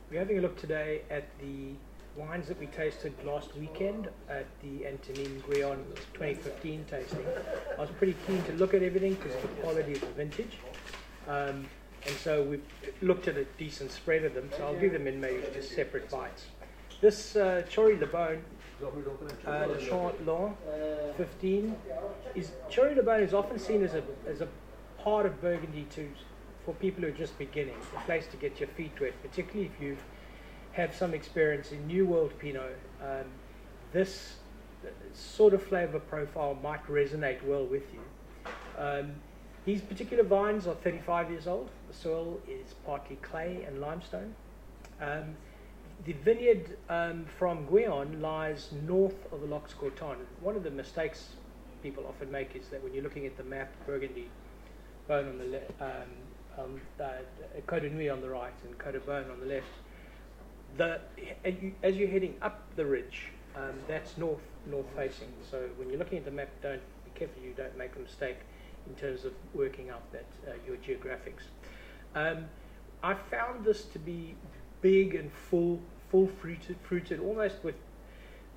We're having a look today at the wines that we tasted last weekend at the Antonin Guyon 2015 tasting. I was pretty keen to look at everything because of the quality of the vintage. And so we've looked at a decent spread of them, so I'll do them in maybe just separate bites. This Chory Le Bon, Le Chantelant 15, Chory Le Bon is often seen as a part of Burgundy for people who are just beginning, a place to get your feet wet, particularly if you have some experience in New World Pinot. This sort of flavor profile might resonate well with you. These particular vines are 35 years old. The soil is partly clay and limestone. The vineyard from Guyon lies north of the Lochs Corton. One of the mistakes people often make is that when you're looking at the map, Burgundy, Beaune on the left, Côte de Nuit on the right, and Côte de Beaune on the left. As you're heading up the ridge, that's north facing. So when you're looking at the map, be careful you don't make a mistake in terms of working out that your geographics. I found this to be big and full fruited, almost with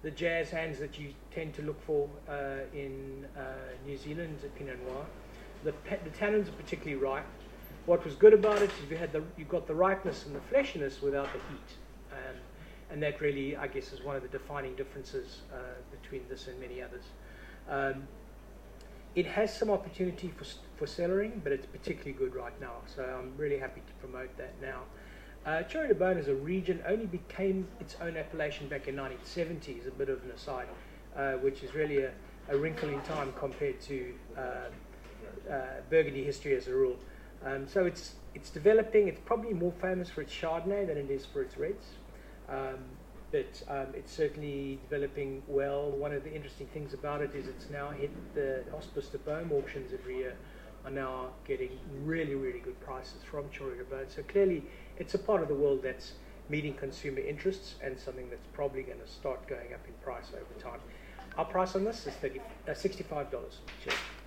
the jazz hands that you tend to look for in New Zealand Pinot Noir. The tannins are particularly ripe. What was good about it is you got the ripeness and the fleshiness without the heat, and that really, I guess, is one of the defining differences between this and many others. It has some opportunity for cellaring, but it's particularly good right now, so I'm really happy to promote that now. Chory Le Bon as a region only became its own appellation back in 1970, is a bit of an aside, which is really a wrinkle in time compared to Burgundy history as a rule. So it's developing. It's probably more famous for its Chardonnay than it is for its reds, but it's certainly developing well. One of the interesting things about it is it's now hit the Hospice de Beaume auctions every year are now getting really, really good prices from Chory Le Bon. So clearly it's a part of the world that's meeting consumer interests and something that's probably going to start going up in price over time. Our price on this is $65. Cheers.